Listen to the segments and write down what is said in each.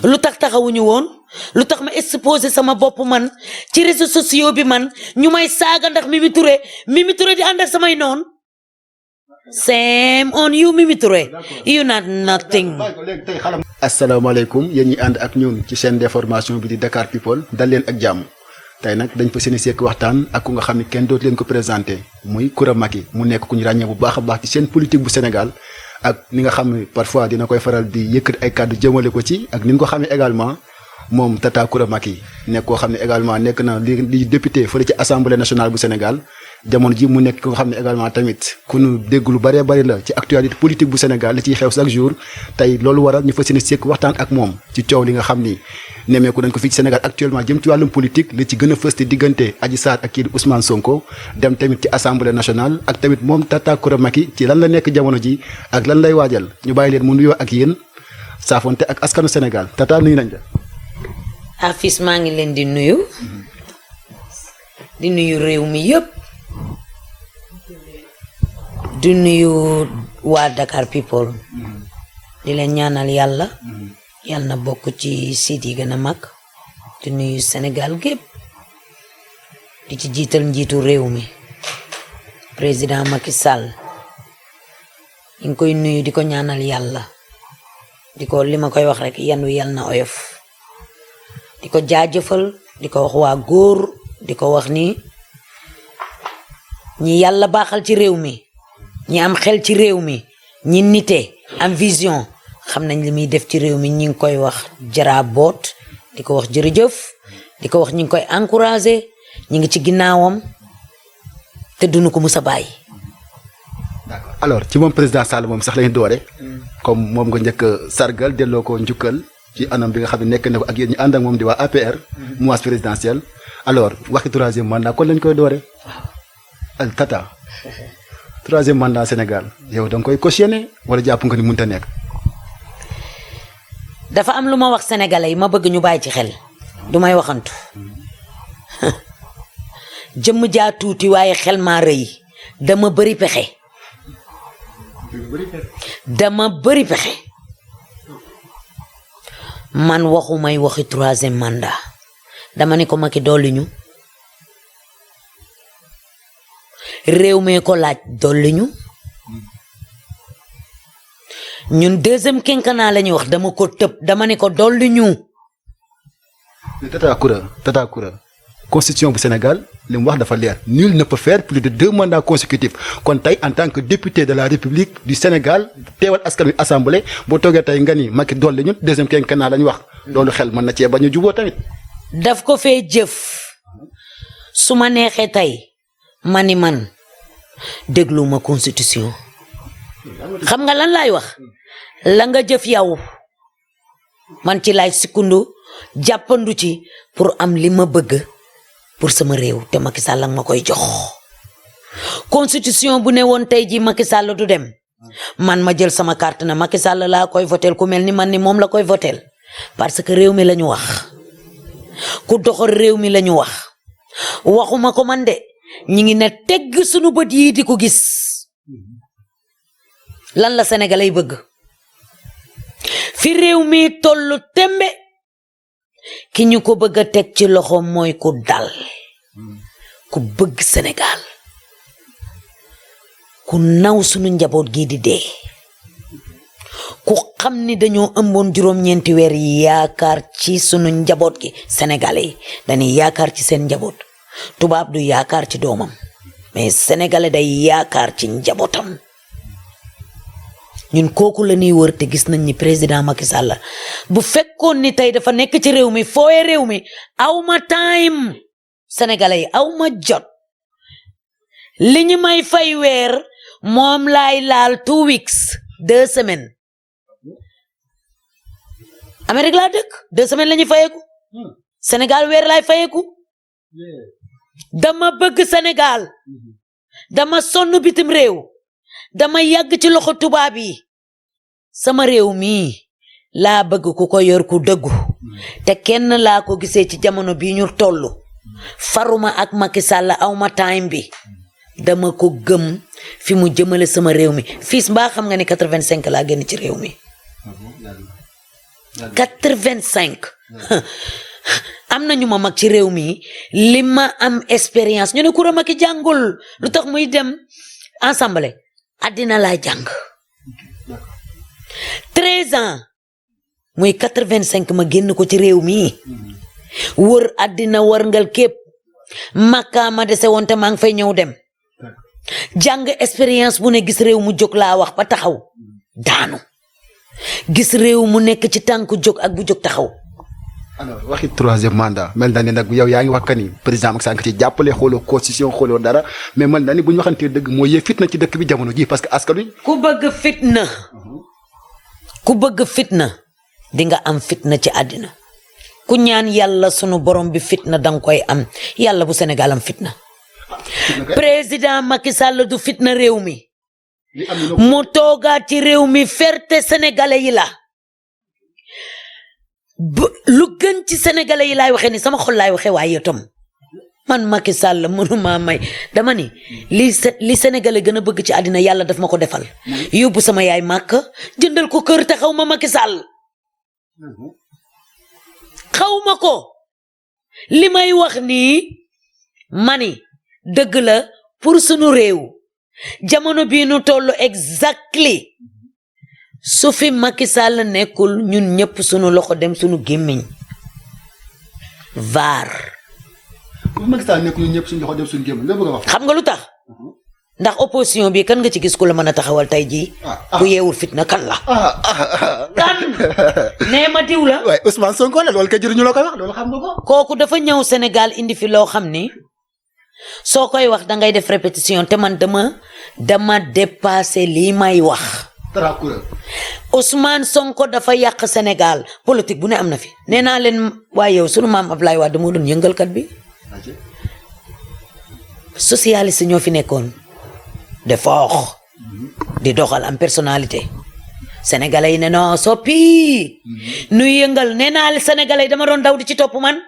lu tax taxawuñu woon lu tax ma exposé sama bopp man ci réseaux sociaux bi man ñu may saaga ndax Mimi Touré di ànd ak samay noon same on you Mimi Touré you not nothing. asalaamaaleykum yéen ñi ànd ak ñun ci chaîne d'information bi di Dakar People dal leen ak jàmm tey nag dañ fa seeni sekk waxtaan ak ku nga xam ne kenn dootu leen ko présenté muy Coura Macky mu nekk ku ñu ràññee bu baax a baax ci chaîne politique bu Sénégal ak ni nga xam ne parfois dina koy faral di yëkkati ay kàddu jëmale ko ci ak ni nga ko xamee également moom tata Coura Macky nekk koo xam ne également nekk na li député fële ci assemblée nationale bu Sénégal jamono ji mu nekk ko xam ne également tamit ku nu dégg lu bëree bëri la ci actualité politique bu Sénégal li ciy xew chaque jour tey loolu waral ñu fas yéene sekk waxtaan ak moom ci coow li nga xam ni nemmeeku nañ ko fii ci Sénégal actuellement jëm ci wàllum politique li ci gën a fës te diggante Adji Sarr ak kii di Ousmane Sonko dem tamit ci assemblée nationale ak tamit moom tata Coura Macky ci lan la nekk jamono ji ak lan lay waajal ñu bàyyi leen mu nuyoo ak yéen saafonte ak askanu Sénégal tata nuyu nañ la. Afis maa ngi leen di nuyu réew mi yëpp di nuyu waa Dakar People di leen ñaanal yàlla na bokk ci site yi gën a mag di nuyu Sénégal gépp di ci jiital njiitu réew mi président Macky Sall ñu ngi koy nuyu di ko ñaanal yàlla di ko li ma koy wax rek yanu yàlla na oyof di ko jaajëfal di ko wax waa góor di ko wax ni ñi yàlla baaxal ci réew mi ñi am xel ci réew mi ñi nite am vision xam nañ li muy def ci réew mi ñi ngi koy wax jaraaboot di ko wax jërëjëf di ko wax ñi ngi koy encouragé ñi ngi ci ginnaawam te duñu ko musa bàyyi. d'accord alors ci moom président Sall moom sax lañu doore comme moom nga njëkk a sargal delloo ko njukkal ci anam bi nga xam ne nekk na ko ak yéen ñu ànd ak moom di waa APR mouvance présidentielle alors waxi troisième mandat kon lañ koy doore al tata troisième mandat Sénégal yow da nga koy cautionné wala jàpp nga ni mënut a nekk. dafa am lu ma wax sénégalais yi ma bëgg ñu bàyyi ci xel du may waxantu jëmm jaa tuuti waaye xel maa rëy dama bëri pexe man waxumay waxi troisième mandat dama ne ko Macky dolli ñu réew mi ko laaj dolli ñu ñun deuxième quinquennat la ñuy wax dama ko tëb dama ne ko dolli ñu. tata Coura constitution bu Sénégal li mu wax dafa leer nul ne peut faire plus de 2 mandats consécutifs kon tey en tant que député de la République du Sénégal teewal askan wi assemblée boo toogee tey nga ni Macky dolli ñu deuxième quinquennat la ñu wax loolu xel mën na cee bañ a juboo tamit. daf ko fee jëf su ma neexee tey ma ni man dégluma constitution xam nga lan laay wax la nga jëf yow man ci laay sikkundu jàppandu ci pour am li ma bëgg pour sama réew te Macky Sall ak ma koy jox constitution bu ne woon tey ji Macky Sall du dem man ma jël sama carte na Macky Sall laa koy votel ku mel ni man ni moom la koy votel parce que réew mi la ñu wax ku doxal réew mi la ñu wax waxuma ko man de ñi ngi ne tegg sunu bët yi di ko gis lan la sénégalais bëgg fi réew mi tollu tembe ki ñu ko bëgg a teg ci loxo mooy ku dal ku bëgg Sénégal ku naw sunu njaboot gi di dee ku xam ni dañoo ëmboon juróom-ñeenti weer yi yaakaar ci sunu njaboot gi sénégalais yi dañuy yaakaar ci seen njaboot tubaab du yaakaar ci doomam mais sénégalais day yaakaar ci njabootam ñun kooku la ñuy wër te gis nañ ni président Macky Sall bu fekkoon ni tey dafa nekk ci réew mi fooye réew mi awma time sénégalais yi awma jot li ñu may fay weer moom laay laal 2 weeks 2 semaines Amérique laa dëkk 2 semaines la ñuy fayeeku Sénégal weer laay fayeeku dama bëgg Sénégal dama sonn bitim réew dama yàgg ci loxo tubaab yi sama réew mii laa bëgg ku ko yor ku dëggu te kenn laa ko gisee ci jamono bii ñu tollu faruma ak Macky Sall awma time bi dama ko gëm fi mu jëmale sama réew mi fils mbaa xam nga ni 85 laa génn ci réew mi 85 am na ñu ma mag ci réew mi li ma am expérience ñu ne Coura Macky jàngul lu tax muy dem ensemble àddina laa jàng 13 ans muy 85 ma génn ko ci réew mi wër àddina wërngal képp makka ma dese woon te maa ngi fay ñëw dem jàng expérience bu ne gis réew mu jóg laa wax ba taxaw daanu gis réew mu nekk ci tànku jóg ak bu jóg taxaw. alors waxi troisième mandat mel na ni nag yow yaa ngi wax que ni président Macky Sall ci jàppale xooloo constitution xooloo dara mais mel na ni bu ñu waxantee dëgg moo yee fitna ci dëkk bi jamono ji parce que askan wi. ku bëgg fitna di nga am fitna ci àddina ku ñaan yàlla sunu borom bi fitna danga koy am yàlla bu Sénégal am fitna. président Macky Sall du fitna réew mi. mu toogaat ci réew mi ferte sénégalais yi la. lu gën ci sénégalais yi laay waxee ni sama xol laay waxee waaye itam man Macky Sall mënuma may dama ni li sénégalais gën a bëgg ci àddina yàlla daf ma ko defal yóbbu sama yaay màkk jëndal ko kër te xaw ma Macky Sall xaw ma ko li may wax nii mani dëgg la pour sunu réew jamono bii nu tollu exactly su fi Macky Sall nekkul ñun ñëpp sunu loxo dem sunu gémmiñ vaar. bu Macky Sall nekkul ñun ñëpp sunu loxo dem sunu gémmiñ nga bëgg a wax. xam nga lu tax ndax opposition bi kan nga ci gis ku la mën a taxawal tey jii. ku yeewul fitna kan la. kan nee ma diw la. waaye Ousmane Sonko la loolu kay jëriñu la koy wax loolu xam nga ko. kooku dafa ñëw Sénégal indi fi loo xam ni soo koy wax dangay def répétition te man dama dépassé lii may wax. Ousmane Sonko dafa yàq Sénégal politique bu ne am na fi nee naa leen waaye yow sunu maam Ablaye Wade moo doon yëngalkat bi socialiste ñoo fi nekkoon de foox di doxal am personnalité sénégalais yi ne non soppi nuy yëngal nee naa leen sénégalais yi dama doon daw di ci topp man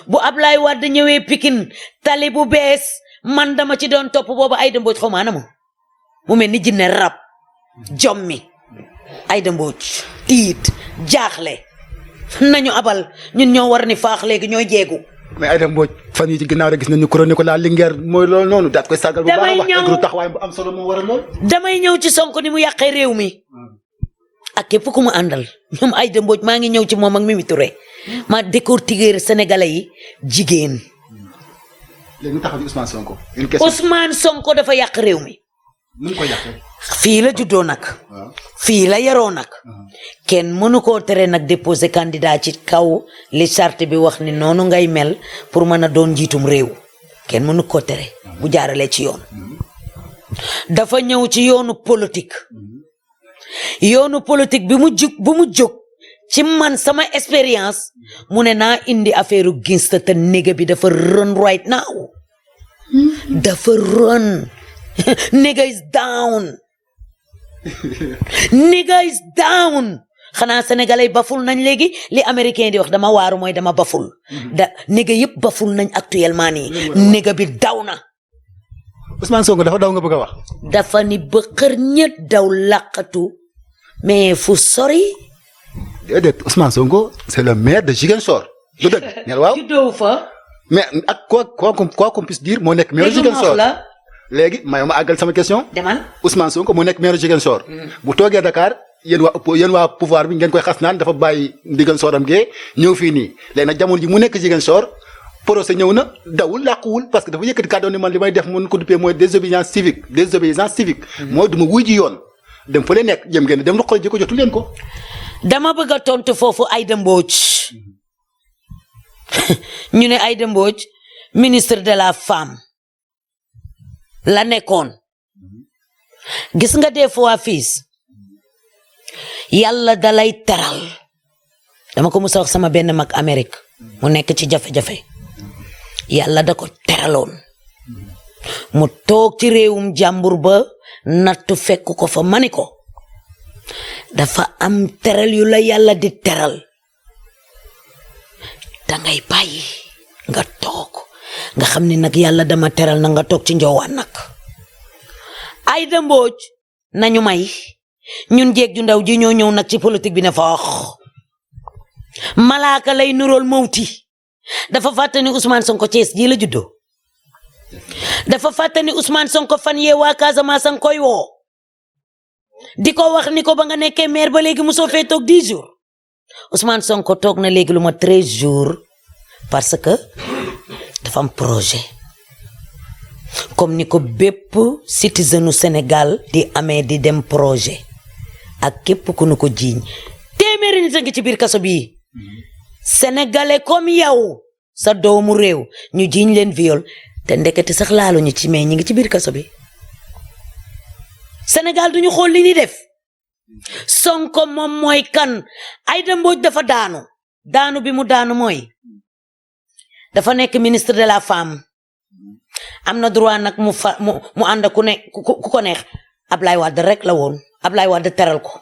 bu Ablaye Wade ñëwee Pikine tali bu bees man dama ci doon topp boobu Aida Mbodj xaw ma ana mu mel ni jinne rab jommi Aida Mbodj tiit jaaxle nañu abal ñun ñoo war ni faax léegi ñooy jeegu. mais Aida Mbodj fan yi ci ginnaaw rek gis nañu chronique la Linguère mooy loolu noonu daat koy sargal bu baax a wax egru taxawaay bu am solo moo waral lool. damay ñëw ci Sonko ni mu yàqee réew mi ak képp ku mu àndal ñoom Aida Mbodj maa ngi ñëw ci moom ak Mimi Touré ma décortiquer sénégalais yi jigéen. léegi ñu taxaw ci Ousmane Sonko. Ousmane Sonko dafa yàq réew mi. nu mu ko yàqee. fii la juddoo nag. fii la yaroo nag. kenn mënu koo tere nag déposer candidat ci kaw li charte bi wax ni noonu ngay mel pour mën a doon njiitum réew kenn mënu koo tere bu jaaralee ci yoon. dafa ñëw ci yoonu politique. yoonu politique bi mu jóg ci man sama expérience mu ne naa indi affaire gangster te néga bi dafa run right now. dafa run. nigga is down. nigga is down. xanaa sénégalais baful nañ léegi li américain di wax dama waaru mooy dama baful. nigga yëpp baful nañ actuellement nii. nigga bi daw na. Ousmane Sonko dafa daw nga bëgg a wax. dafa ni ba xër ñett daw laqatu mais fu sori. déedéet Ousmane Sonko c'est le maire de Ziguinchor. du dëgg neel waaw juddoo fa. mais ak quoi qu'on puisse dire moo nekk maire de Ziguinchor. léegi ma àggal sama question. demal Ousmane Sonko mu nekk maire Ziguinchor. bu toogee Dakar yéen waa pouvoir bi ngeen koy xas naan dafa bàyyi Ziguinchoram gee ñëw fii nii léegi nag jamono ji mu nekk Ziguinchor procès ñëw na dawul làquwul parce que dafa yëkkati kàddu ni man li may def mun ko duppee mooy désobéissance civique. mooy du ma wuy ji yoon dem fa leen nekk jëm ngeen dem lu xool ji ko jotu leen ko. dama bëgg a tontu foofu Aida Mbodj ñu ne Aida Mbodj ministre de la femme. la nekkoon gis nga des fois fiis yàlla dalay teral dama ko musa wax sama benn mag Amérique mu nekk ci jafe-jafe yàlla da ko teraloon mu toog ci réewum jàmbur ba nattu fekk ko fa mani ko dafa am teral yu la yàlla di teral dangay bàyyi nga toog nga xam ni nag yàlla dama teral na nga toog ci njoowaan nag Aida Mbodj nañu may ñun jeeg ju ndaw ji ñoo ñëw nag ci politique bi ne foox malaaka lay nurool mawti dafa fàtte ni Ousmane Sonko Thiès ji la juddoo dafa fàtte ni Ousmane Sonko fan yee waa Casamance sang koy woo di ko wax ni ko ba nga nekkee maire ba léegi mosoo fee toog 10 jours Ousmane Sonko toog na léegi lu ma 13 jours parce que dafa am projet comme ni ko bépp citizenu Sénégal di amee di dem projet ak képp ku nu ko jiiñ téeméeri nit a ngi ci biir kaso bii sénégalais comme yow sa doomu réew ñu jiiñ leen viol te ndekete sax laaluñu ci mais ñi ngi ci biir kaso bi Sénégal duñu xool li ni def Sonko moom mooy kan Aida Mbodj dafa daanu bi mu daanu mooy dafa nekk ministre de la femme am na droit nag mu ànd ku ko neex Ablaye Wade rek la woon Ablaye Wade teral ko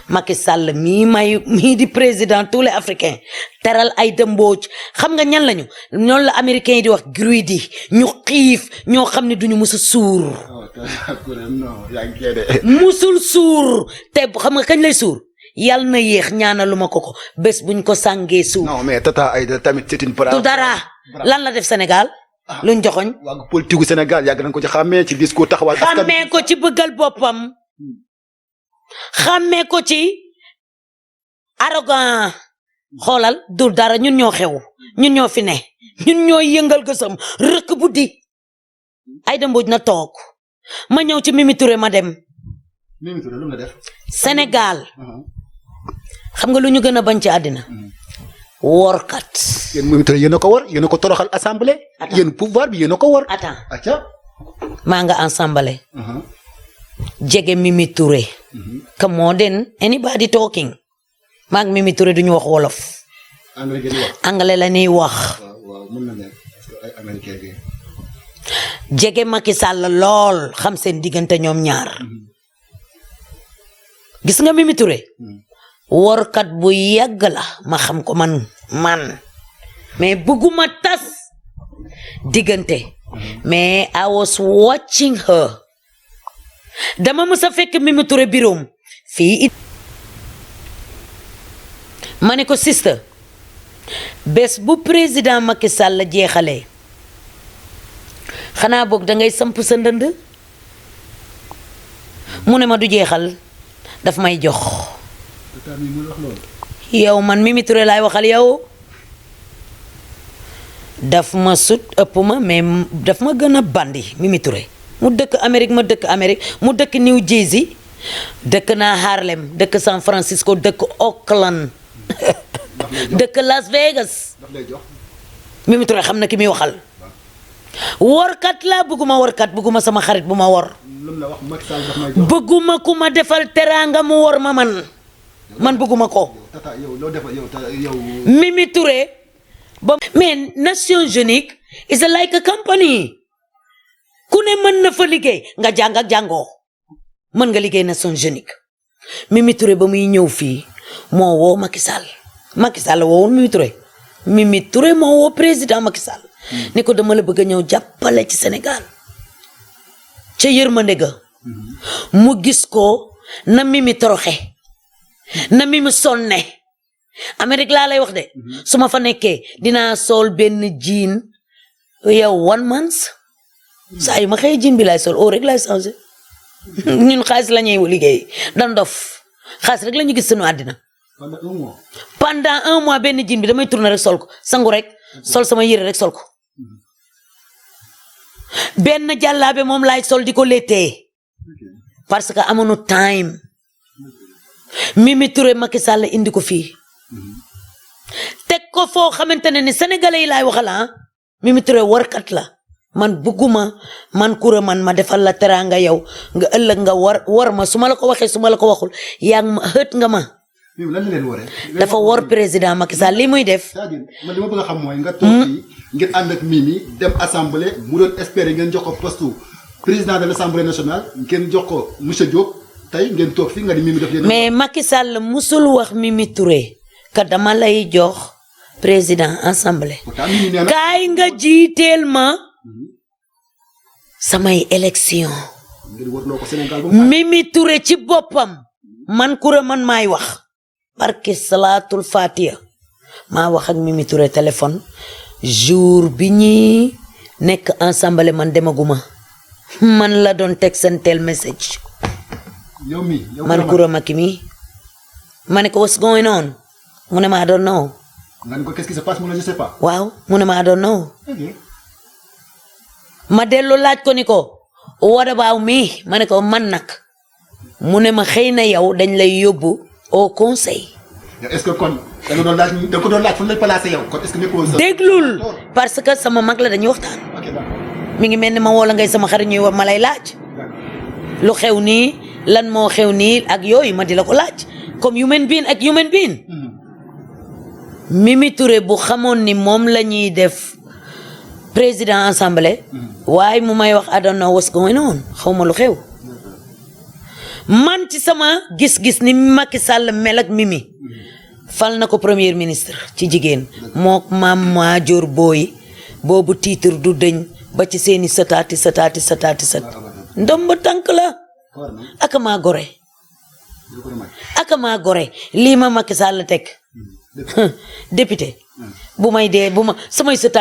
Macky Sall mii di président tous les africains teral Aida Mbodj xam nga ñan lañu ñoom la américains yi di wax greedy ñu xiif ñoo xam ne duñu musa suur musul suur te xam nga kañ lay suur yal na yéex ñaanaluma ko bés buñ ko sàngee suur. non mais tata Aida tamit c'est une du dara lan la def Sénégal luñ joxoñ waa politique gu Sénégal yàgg nañ ko ci xàmmee ci discours taxawal xàmmee ko ci bëggal boppam xàmmee ko ci arrogant xoolal du dara ñun ñoo xew ñun ñoo fi ne ñun ñoo yëngal gësam rëkk bu di Aida Mbodj na toog ma ñëw ci Mimi Touré ma dem Mimi Touré lu la def Sénégal xam nga lu ñu gën a bañ ci àddina workat yéen Mimi Touré yéen a ko war yéen a ko toroxal assemblée yéen pouvoir bi yéen a ko war attends maa nga assemblée jege Mimi Touré come on then anybody talking maag Mimi Touré duñu wax wolof anglais la ñuy wax jege Macky Sall lool xam seen diggante ñoom ñaar gis nga Mimi Touré workat bu yàgg la ma xam ko man mais bëgguma tas diggante mais I was watching her dama mës a fekk Mimi Touré biroom fii ma ne ko sister bés bu président Macky Sall jeexalee xanaa boog dangay samp sa ndënd mu ne ma du jeexal daf may jox yow man Mimi Touré laay waxal yow daf ma sut ëpp ma mais daf ma gën a bandi Mimi Touré mu dëkk Amérique ma dëkk Amérique mu dëkk New Jersey dëkk naa Harlem dëkk San Francisco dëkk Oakland dëkk Las Vegas Mimi Touré xam na ki muy waxal workat la bëgguma workat bëgguma sama xarit bu ma wor bëgguma ku ma defal teraanga mu wor ma man bëgguma ko Mimi Touré mais Nations Unies is like a company ku ne mën na fa liggéey nga jàng ak jàngoo mën nga liggéey Nations Unies Mimi Touré ba muy ñëw fii moo woo Macky Sall woowul Mimi Touré moo woo président Macky Sall ni ko dama la bëgg a ñëw jàppale ci Sénégal ca yërmande ga mu gis ko na Mimi toroxe na Mimi sonne Amérique laa lay wax de su ma fa nekkee dinaa sol benn jean yow 1 month saa yu ma xëy jean bi laay sol oo rek laay changé ñun xaalis la ñuy liggéey dan dof xaalis rek la ñu gis sunu àddina pendant 1 mois benn jean bi damay tourner rek sol ko sangu rek sol sama yére rek sol ko benn jàllaabe moom laay sol di ko léttee parce que amoonu time Mimi Touré Macky Sall indi ko fii teg ko foo xamante ne ni sénégalais yi laay waxal Mimi Touré warkat la man bëgguma man Coura man ma defal la teraanga yow nga ëllëg nga war ma su ma la ko waxee su ma la ko waxul yaa ngi ma xët nga ma dafa war président Macky Sall li muy def man li ma bëgg a xam mooy nga toog fii ngeen ànd ak Mimi dem assemblée mu doon espérer ngeen jox ko poste président de l'Assemblée nationale ngeen jox ko monsieur Diop tey ngeen toog fii nga di Mimi def leen mais Macky Sall musul wax Mimi Touré ka dama lay jox président assemblée kaay nga jiiteel ma samay élection Mimi Touré ci boppam man Coura man maay wax barke salaatul fatiha maa wax ak Mimi Touré téléphone jour bi ñi nekk ensemble man demaguma man la doon teg seen tel message yow man Coura Macky mi ma ne ko what's going on mu ne ma I don't know nga ne ko qu'est-ce qui se passe mu ne je sais pas waaw mu ne ma I don't know ok ma dellu laaj ko ni ko what about me ma ne ko man nag mu ne ma xëy na yow dañ lay yóbbu au conseil yow est-ce que kon da nga ko doon laaj fu ñu lay placé yow kon est-ce que nekkul woon déglul parce que sama mag la dañuy waxtaan ok d'accord mi ngi mel ni ma woola ngay sama xarit ñuy wax ma lay laaj lu xew nii lan moo xew nii ak yooyu ma di la ko laaj comme human being ak human being Mimi Touré bu xamoon ni moom la ñuy def président assemblée waaye mu may wax I don't know what's going on xaw ma lu xew man ci sama gis-gis ni Macky Sall mel ak Mimi fal na ko premier ministre ci jigéen mook maam Maajoor booy boobu titre du dëñ ba ci seeni sët ndomba tànk la aka maa gore lii ma Macky Sall teg député bu may dee bu ma samay sët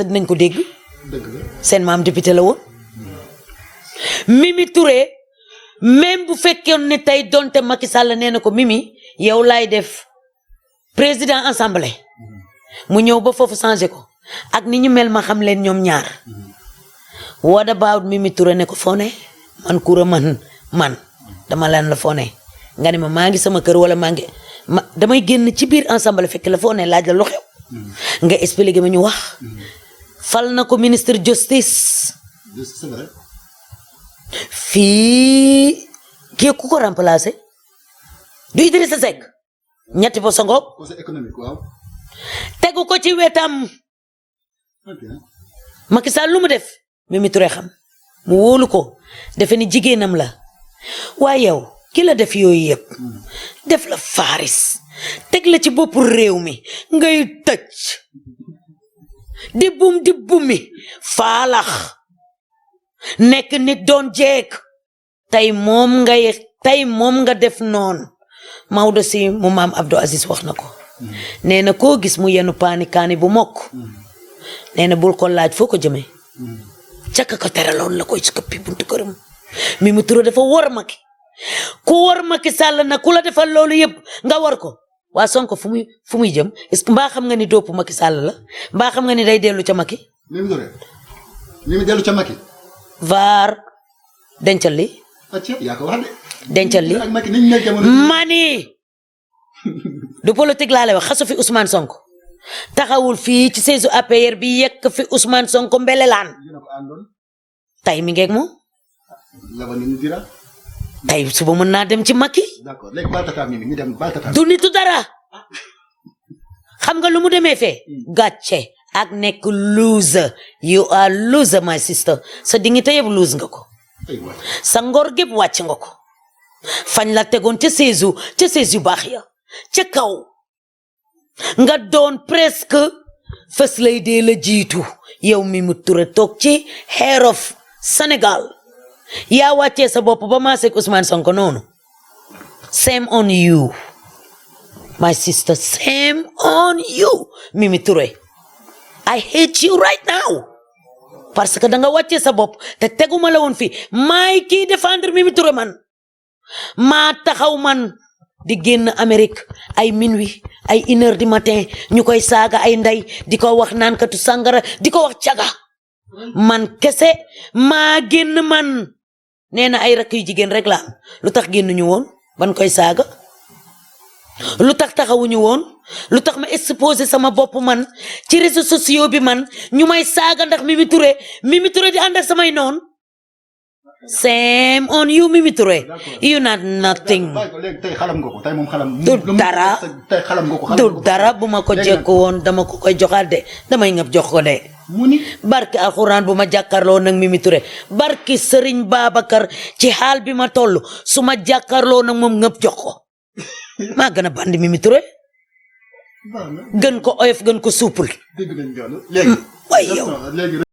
nañ ko dégg seen maam député la woon Mimi Touré même bu fekkoon ne tey donte Macky Sall nee na ko Mimi yow laay def président assemblée mu ñëw ba foofu changé ko ak ni ñu mel ma xam leen ñoom ñaar what about Mimi Touré ne ko foo ne man Coura man dama leen la foo ne nga ne ma maa ngi sama kër wala maa ngi damay génn ci biir assemblée fekk la foo ne laaj la lu xew nga expliqué ma ñu wax fal na ko ministre justice fii kii ku ko remplacé du Idrissa Seck ñetti bo songoog conseil économique waaw tegu ko ci wetam Macky Sall lu mu def Mimi Touré xam mu wóolu ko defe ni jigéenam la waaye yow ki la def yooyu yëpp def la faaris teg la ci boppu réew mi ngay tëj di bumi faalax nekk nit doon jeeg tey moom nga def noon Maodo si mu maam Abdou Aziz wax na ko nee na koo gis mu yenu kaani bu mokk nee na bul ko laaj foo ko jëmee caka ko teraloon la koy ci këppi buntu këram Mimi Touré dafa war Macky ku war Macky Sall na ku la defal loolu yëpp nga war ko waa Sonko fu muy jëm est-ce que mbaa xam nga ni dóopu Macky Sall la mbaa xam nga ni day dellu ca Macky Mimi Touré Mimi dellu ca Macky vaar dencal li yaa ko wax de dencal li mani du politique laa lay wax xasu fi Ousmane Sonko taxawul fii ci siège APR bi yekk fi Ousmane Sonko mbelelaan tay mi ngeeg moom tay suba mën naa dem ci Macky du nitu dara xam nga lu mu demee fee gàcce ak nekk loser you are loser my sister sa dignité yëpp lose nga ko sa ngor gépp wàcc nga ko fañ la tegoon ca siège yu baax ya ca kaw nga doon presque fës lay dee la jiitu yow Mimi Touré toog ci head of Sénégal yaa wàccee sa bopp ba maaseeg Ousmane Sonko noonu same on you my sister same on you Mimi Touré I hate you right now parce que da nga wàccee sa bopp te teguma la woon fii maay kii défendre Mimi Touré man maa taxaw man di génn Amérique ay minuit ay 1h du matin ñu koy saaga ay ndey di ko wax naankatu sàngara di ko wax caga man kese maa génn man nee na ay rakk yu jigéen rek la am lu tax génn ñu woon ban koy saaga lu tax taxawuñu woon lu tax ma exposé sama bopp man ci réseaux sociaux bi man ñu may saaga ndax Mimi Touré di ànd ak samay noon same on you Mimi Touré you not nothing du dara bu ma ko jekku woon dama ko koy joxaat de damay ngab jox ko de barki alxuraan bu ma jàkkaarloo nag Mimi Touré barki Serigne Babacar ci xaal bi ma toll su ma jàkkaarloo nag moom ngab jox ko maa gën a bandi Mimi Touré gën ko oyof gën ko souple waaye yow